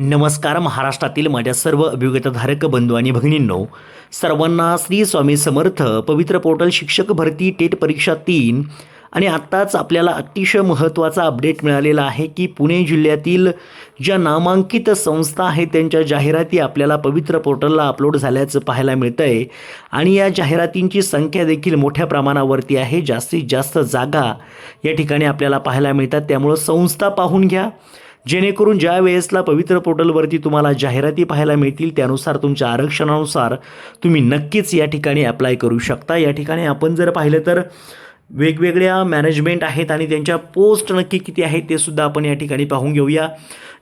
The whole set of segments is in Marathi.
नमस्कार. महाराष्ट्रातील माझ्या सर्व अभियोग्यताधारक बंधू आणि भगिनींनो, सर्वांना श्री स्वामी समर्थ. पवित्र पोर्टल शिक्षक भरती टेट परीक्षा 3 आणि आत्ताच आपल्याला अतिशय महत्त्वाचा अपडेट मिळालेला आहे की पुणे जिल्ह्यातील ज्या नामांकित संस्था आहेत त्यांच्या जाहिराती आपल्याला पवित्र पोर्टलला अपलोड झाल्याचं पाहायला मिळतं आहे. आणि या जाहिरातींची संख्या देखील मोठ्या प्रमाणावरती आहे. जास्तीत जास्त जागा या ठिकाणी आपल्याला पाहायला मिळतात. त्यामुळं संस्था पाहून घ्या, जेणेकरून ज्या वेळेसला पवित्र पोर्टलवरती तुम्हाला जाहिराती पाहायला मिळतील त्यानुसार तुमच्या आरक्षणानुसार तुम्ही नक्कीच या ठिकाणी अप्लाय करू शकता. या ठिकाणी आपण जर पाहिलं तर वेगवेगळ्या मॅनेजमेंट आहेत आणि त्यांच्या पोस्ट नक्की किती आहेत ते सुद्धा आपण या ठिकाणी पाहून घेऊया.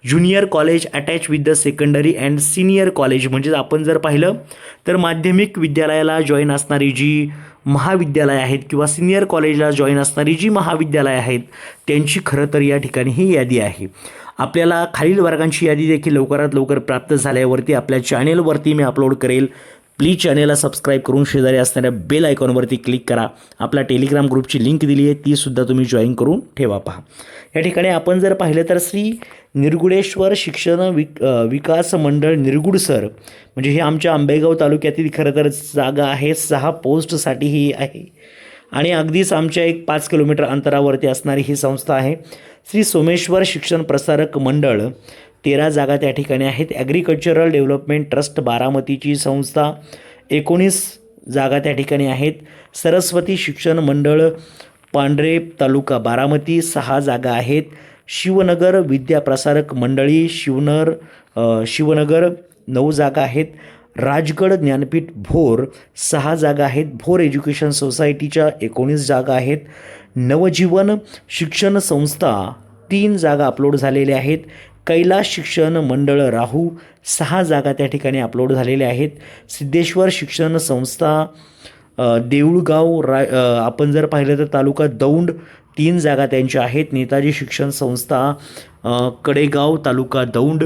Junior college attach with the secondary and senior college, म्हणजे आपण जर पाहिलं तर माध्यमिक विद्यालयाला जॉईन असणारी जी महाविद्यालय आहेत किंवा सिनियर कॉलेजला जॉईन असणारी जी महाविद्यालय आहेत त्यांची खरं तर या ठिकाणी ही यादी आहे. आपल्याला खालील वर्गांची यादी देखील लवकरात लवकर प्राप्त झाल्यावरती आपल्या चॅनेलवरती मी अपलोड करेल. प्लीज चॅनेलला सबस्क्राईब करून शेजारी असणाऱ्या बेल आयकॉनवरती क्लिक करा. आपला टेलिग्राम ग्रुपची लिंक दिली आहे तीसुद्धा तुम्ही जॉईन करून ठेवा. पहा, या ठिकाणी आपण जर पाहिलं तर श्री निरगुडेश्वर शिक्षण विकास मंडळ निरगुड सर, म्हणजे हे आमच्या आंबेगाव तालुक्यातील खरं तर जागा आहे. 6 पोस्टसाठी ही आहे आणि अगदीच आमच्या 5 किलोमीटर अंतरावरती असणारी ही संस्था आहे. श्री सोमेश्वर शिक्षण प्रसारक मंडळ, 13 जागा त्या ठिकाणी आहेत. ॲग्रिकल्चरल डेव्हलपमेंट ट्रस्ट बारामतीची संस्था, 19 जागा त्या ठिकाणी आहेत. सरस्वती शिक्षण मंडळ पांढरे तालुका बारामती, 6 जागा आहेत. शिवनगर विद्या प्रसारक मंडळी शिवनगर 9 जागा आहेत. राजगड ज्ञानपीठ भोर 6 जागा आहेत. भोर एज्युकेशन सोसायटीच्या 19 जागा आहेत. नवजीवन शिक्षण संस्था 3 जागा अपलोड झालेल्या आहेत. कैलास शिक्षण मंडळ राहू 6 जागा त्या ठिकाणी अपलोड झालेल्या आहेत. सिद्धेश्वर शिक्षण संस्था देऊळगाव आपण जर पाहिलं तर तालुका दौंड 3 जागा त्यांच्या आहेत. नेताजी शिक्षण संस्था कडेगाव तालुका दौंड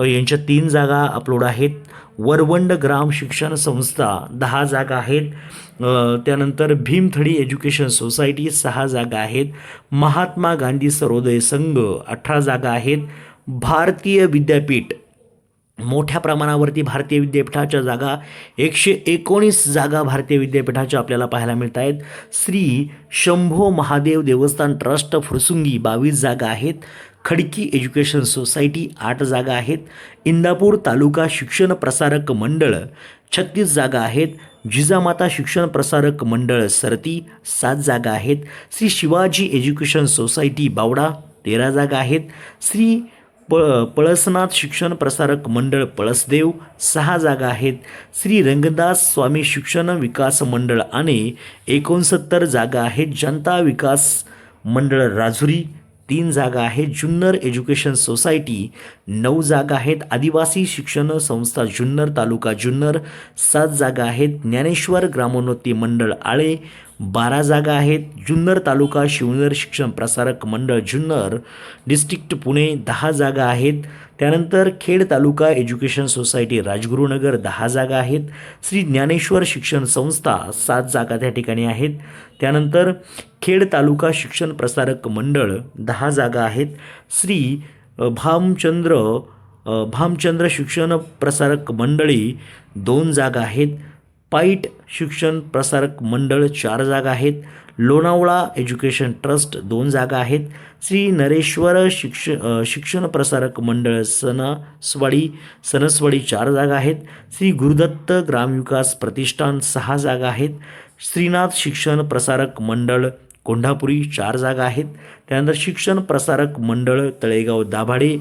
यांच्या 3 जागा अपलोड आहेत. वरवंड ग्राम शिक्षण संस्था 10 जागा आहेत. त्यानंतर भीमथडी एज्युकेशन सोसायटी 6 जागा आहेत. महात्मा गांधी सर्वोदय संघ 18 जागा आहेत. भारतीय विद्यापीठ मोठ्या प्रमाणावरती भारतीय विद्यापीठाच्या जागा 119 जागा भारतीय विद्यापीठाच्या आपल्याला पाहायला मिळत आहेत. श्री शंभो महादेव देवस्थान ट्रस्ट फुरसुंगी 22 जागा आहेत. खडकी एज्युकेशन सोसायटी 8 जागा आहेत. इंदापूर तालुका शिक्षण प्रसारक मंडळ 36 जागा आहेत. जिजामाता शिक्षण प्रसारक मंडळ सरती 7 जागा आहेत. श्री शिवाजी एज्युकेशन सोसायटी बावडा 13 जागा आहेत. श्री पळसनाथ शिक्षण प्रसारक मंडळ पळसदेव 6 जागा आहेत. श्री रंगदास स्वामी शिक्षण विकास मंडळ आणि 69 जागा आहेत. जनता विकास मंडळ राजुरी 3 जागा आहेत. जुन्नर एज्युकेशन सोसायटी 9 जागा आहेत. आदिवासी शिक्षण संस्था जुन्नर तालुका जुन्नर 7 जागा आहेत. ज्ञानेश्वर ग्रामोन्नती मंडळ आळे 12 जागा आहेत. जुन्नर तालुका शिवनर शिक्षण प्रसारक मंडळ जुन्नर डिस्ट्रिक्ट पुणे 10 जागा आहेत. त्यानंतर खेड तालुका एज्युकेशन सोसायटी राजगुरुनगर 10 जागा आहेत. श्री ज्ञानेश्वर शिक्षण संस्था 7 जागा त्या ठिकाणी आहेत. त्यानंतर खेड तालुका शिक्षण प्रसारक मंडळ 10 जागा आहेत. श्री भामचंद्र शिक्षण प्रसारक मंडळी 2 जागा आहेत. पाईट शिक्षण प्रसारक मंडळ 4 जागा आहेत. लोणावळा एज्युकेशन ट्रस्ट 2 जागा आहेत. श्री नरेश्वर शिक्षण प्रसारक मंडळ सणसवाडी 4 जागा आहेत. श्री गुरुदत्त ग्रामविकास प्रतिष्ठान 6 जागा आहेत. श्रीनाथ शिक्षण प्रसारक मंडळ कोल्हापुरी 4 जागा आहेत. त्यानंतर शिक्षण प्रसारक मंडळ तळेगाव दाभाडे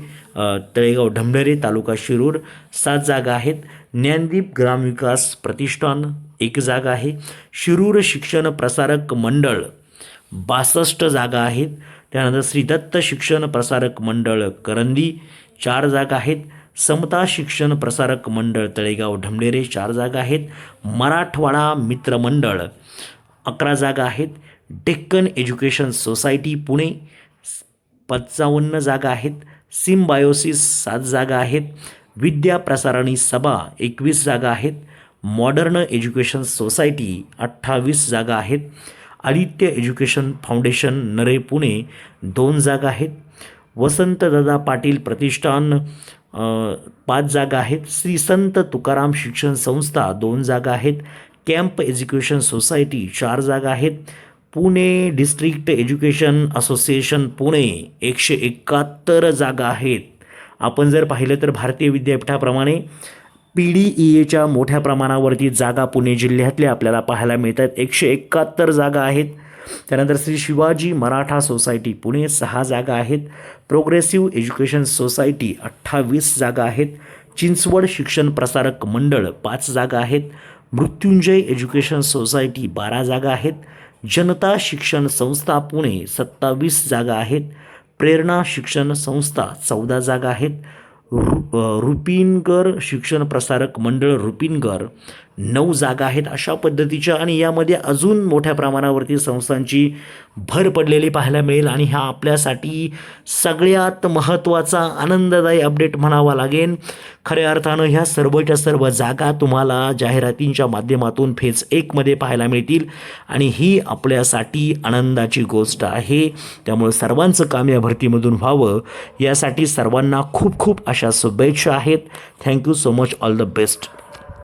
तळेगाव ढमढरे तालुका शिरूर 7 जागा आहेत. ज्ञानदीप ग्रामविकास प्रतिष्ठान 1 जागा आहे. शिरूर शिक्षण प्रसारक मंडळ 62 जागा आहेत. त्यानंतर श्री दत्त शिक्षण प्रसारक मंडळ करंदी 4 जागा आहेत. समता शिक्षण प्रसारक मंडळ तळेगाव ढमढेरे 4 जागा आहेत. मराठवाडा मित्र मंडळ 11 जागा आहेत. डेक्कन एज्युकेशन सोसायटी पुणे 55 जागा आहेत. सिम्बायोसिस 7 जागा आहेत. विद्या प्रसारणी सभा 21 जागा आहेत. मॉडर्न एज्युकेशन सोसायटी 28 जागा आहेत. आदित्य एज्युकेशन फाउंडेशन नरे पुणे 2 जागा आहेत. वसंतदादा पाटील प्रतिष्ठान 5 जागा आहेत. श्री संत तुकाराम शिक्षण संस्था 2 जागा आहेत. कॅम्प एज्युकेशन सोसायटी 4 जागा आहेत. Pune district education association Pune 171 जागा आहेत. आपण जर पाहिलं तर भारतीय विद्यापीठाप्रमाणे PDEAच्या मोठ्या प्रमाणावरती जागा पुणे जिल्ह्यातल्या आपल्याला पाहायला मिळतात. 171 जागा आहेत. त्यानंतर श्री शिवाजी मराठा सोसायटी पुणे 6 जागा आहेत. प्रोग्रेसिव्ह एज्युकेशन सोसायटी 28 जागा आहेत. चिंचवड शिक्षण प्रसारक मंडळ 5 जागा आहेत. मृत्युंजय एज्युकेशन सोसायटी 12 जागा आहेत. जनता शिक्षण संस्था पुणे 27 जागा आहेत. प्रेरणा शिक्षण संस्था 14 जागा आहेत. रुपिनगर शिक्षण प्रसारक मंडळ रुपिनगर 9 जागा आहेत. अशा पद्धतीच्या आणि यामध्ये अजून मोठ्या प्रमाणावरती संस्थांची भर पडलेली पाहायला मिळेल आणि हा आपल्यासाठी सगळ्यात महत्त्वाचा आनंददायी अपडेट म्हणावा लागेल. खऱ्या अर्थानं ह्या सर्वच्या सर्व जागा तुम्हाला जाहिरातींच्या माध्यमातून फेज 1 मध्ये पाहायला मिळतील आणि ही आपल्यासाठी आनंदाची गोष्ट आहे. त्यामुळे सर्वांचं काम या भरतीमधून व्हावं यासाठी सर्वांना खूप खूप अशा शुभेच्छा आहेत. Thank you so much. All the best.